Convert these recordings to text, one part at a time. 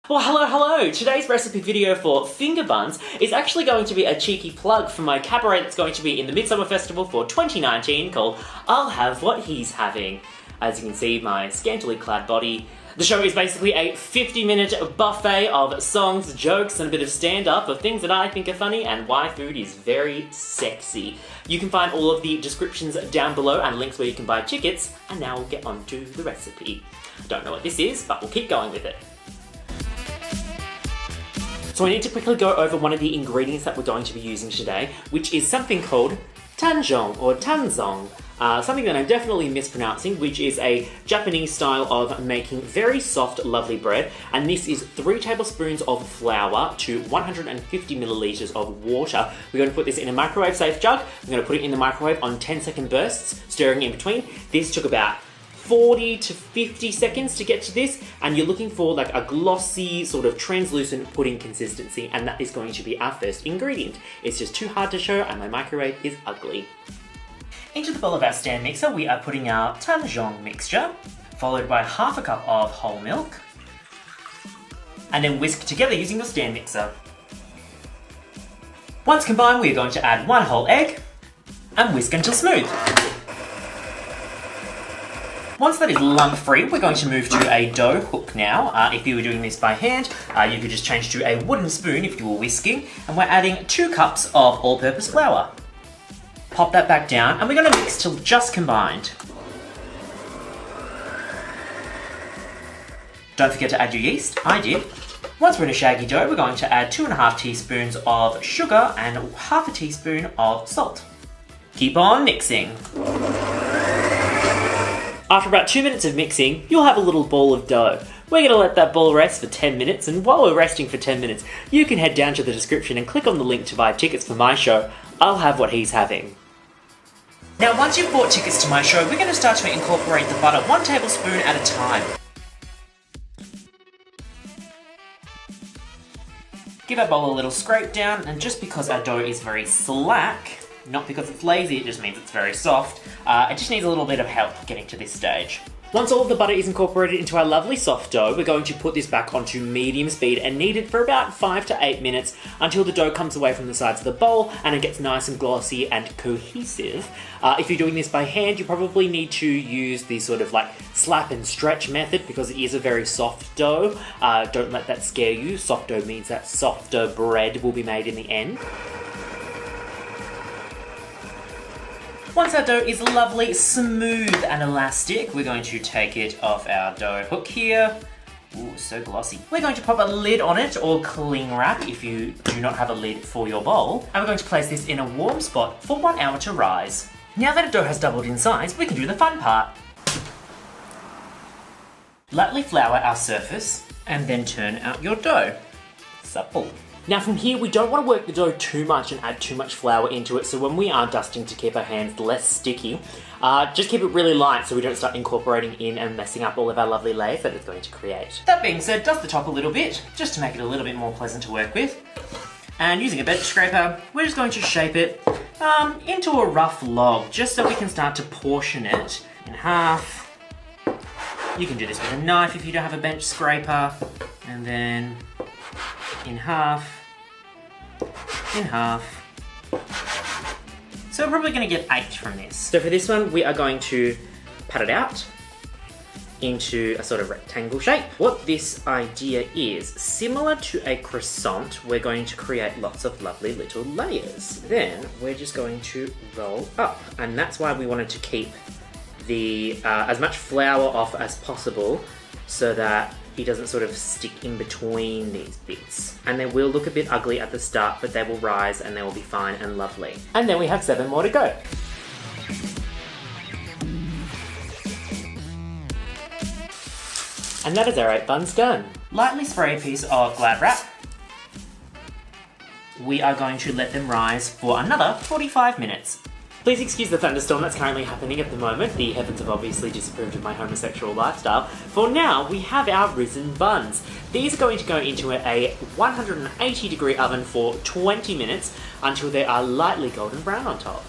Well, hello! Today's recipe video for finger buns is actually going to be a cheeky plug for my cabaret that's going to be in the Midsummer Festival for 2019 called I'll Have What He's Having. As you can see, my scantily clad body. The show is basically a 50-minute buffet of songs, jokes, and a bit of stand-up of things that I think are funny and why food is very sexy. You can find all of the descriptions down below and links where you can buy tickets, and now we'll get on to the recipe. Don't know what this is, but we'll keep going with it. So I need to quickly go over one of the ingredients that we're going to be using today, which is something called Tangzhong or Tangzhong. Something that I'm definitely mispronouncing, which is a Japanese style of making very soft, lovely bread. And this is 3 tablespoons of flour to 150 milliliters of water. We're going to put this in a microwave safe jug. We're going to put it in the microwave on 10-second bursts, stirring in between. This took about 40 to 50 seconds to get to this, and you're looking for like a glossy, sort of translucent pudding consistency, and that is going to be our first ingredient. It's just too hard to show, and my microwave is ugly. Into the bowl of our stand mixer, we are putting our Tangzhong mixture, followed by half a cup of whole milk, and then whisk together using your stand mixer. Once combined, we are going to add 1 whole egg, and whisk until smooth. Once that is lump-free, we're going to move to a dough hook now. If you were doing this by hand, you could just change to a wooden spoon if you were whisking. And we're adding 2 cups of all-purpose flour. Pop that back down, and we're going to mix till just combined. Don't forget to add your yeast. I did. Once we're in a shaggy dough, we're going to add 2.5 teaspoons of sugar and half a teaspoon of salt. Keep on mixing. After about 2 minutes of mixing, you'll have a little ball of dough. We're going to let that ball rest for 10 minutes, and while we're resting for 10 minutes, you can head down to the description and click on the link to buy tickets for my show, I'll Have What He's Having. Now once you've bought tickets to my show, we're going to start to incorporate the butter 1 tablespoon at a time. Give our bowl a little scrape down, and just because our dough is very slack, not because it's lazy, it just means it's very soft. It just needs a little bit of help getting to this stage. Once all of the butter is incorporated into our lovely soft dough, we're going to put this back onto medium speed and knead it for about 5 to 8 minutes until the dough comes away from the sides of the bowl and it gets nice and glossy and cohesive. If you're doing this by hand, you probably need to use the sort of like slap and stretch method because it is a very soft dough. Don't let that scare you. Soft dough means that softer bread will be made in the end. Once our dough is lovely, smooth and elastic, we're going to take it off our dough hook here. Ooh, so glossy. We're going to pop a lid on it or cling wrap if you do not have a lid for your bowl. And we're going to place this in a warm spot for 1 hour to rise. Now that our dough has doubled in size, we can do the fun part. Lightly flour our surface and then turn out your dough. Supple. Now from here, we don't want to work the dough too much and add too much flour into it, so when we are dusting to keep our hands less sticky, just keep it really light so we don't start incorporating in and messing up all of our lovely layers that it's going to create. That being said, dust the top a little bit, just to make it a little bit more pleasant to work with. And using a bench scraper, we're just going to shape it into a rough log, just so we can start to portion it in half. You can do this with a knife if you don't have a bench scraper, and then in half. In half. So we're probably going to get 8 from this. So for this one, we are going to pat it out into a sort of rectangle shape. What this idea is, similar to a croissant, we're going to create lots of lovely little layers. Then we're just going to roll up, and that's why we wanted to keep the as much flour off as possible so that he doesn't sort of stick in between these bits. And they will look a bit ugly at the start, but they will rise and they will be fine and lovely. And then we have 7 more to go. And that is our 8 buns done. Lightly spray a piece of Glad wrap. We are going to let them rise for another 45 minutes. Please excuse the thunderstorm that's currently happening at the moment. The heavens have obviously disapproved of my homosexual lifestyle. For now, we have our risen buns. These are going to go into a 180 degree oven for 20 minutes until they are lightly golden brown on top.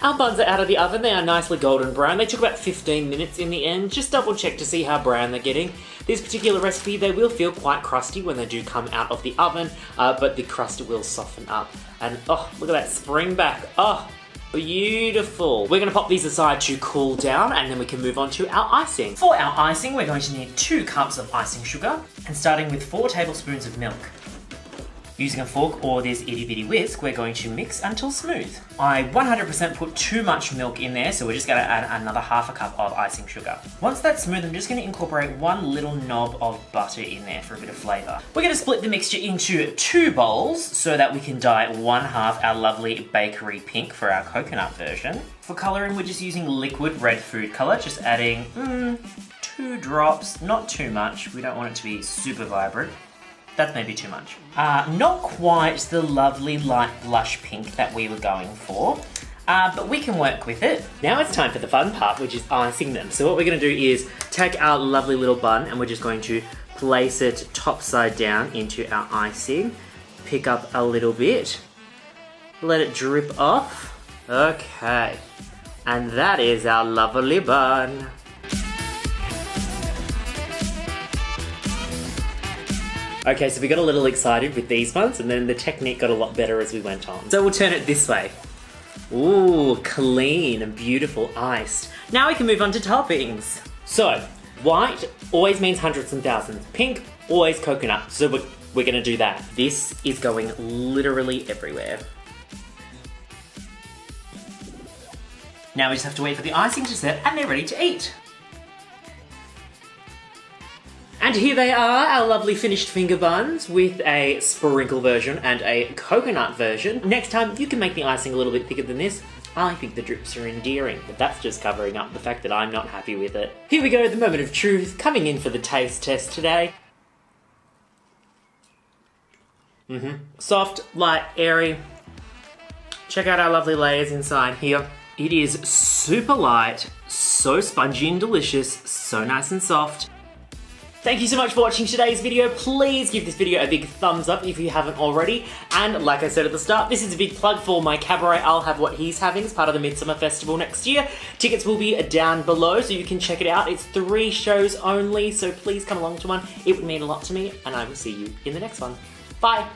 Our buns are out of the oven. They are nicely golden brown. They took about 15 minutes in the end. Just double check to see how brown they're getting. This particular recipe, they will feel quite crusty when they do come out of the oven, but the crust will soften up. And oh, look at that spring back. Oh, beautiful. We're gonna pop these aside to cool down and then we can move on to our icing. For our icing, we're going to need 2 cups of icing sugar and starting with 4 tablespoons of milk. Using a fork or this itty bitty whisk, we're going to mix until smooth. I 100% put too much milk in there, so we're just gonna add another half a cup of icing sugar. Once that's smooth, I'm just gonna incorporate 1 little knob of butter in there for a bit of flavor. We're gonna split the mixture into 2 bowls so that we can dye 1/2 our lovely bakery pink for our coconut version. For coloring, we're just using liquid red food color, just adding 2 drops, not too much. We don't want it to be super vibrant. That's maybe too much. Not quite the lovely light blush pink that we were going for, but we can work with it. Now it's time for the fun part, which is icing them. So what we're gonna do is take our lovely little bun and we're just going to place it top side down into our icing, pick up a little bit, let it drip off. Okay, and that is our lovely bun. Okay, so we got a little excited with these ones and then the technique got a lot better as we went on. So we'll turn it this way. Ooh, clean and beautiful iced. Now we can move on to toppings. So, white always means hundreds and thousands. Pink, always coconut. So we're gonna do that. This is going literally everywhere. Now we just have to wait for the icing to set and they're ready to eat. And here they are, our lovely finished finger buns with a sprinkle version and a coconut version. Next time, you can make the icing a little bit thicker than this. I think the drips are endearing, but that's just covering up the fact that I'm not happy with it. Here we go, the moment of truth, coming in for the taste test today. Soft, light, airy. Check out our lovely layers inside here. It is super light, so spongy and delicious, so nice and soft. Thank you so much for watching today's video. Please give this video a big thumbs up if you haven't already. And like I said at the start, this is a big plug for my cabaret. I'll have what he's having as part of the Midsummer Festival next year. Tickets will be down below so you can check it out. It's 3 shows only, so please come along to one. It would mean a lot to me and I will see you in the next one. Bye.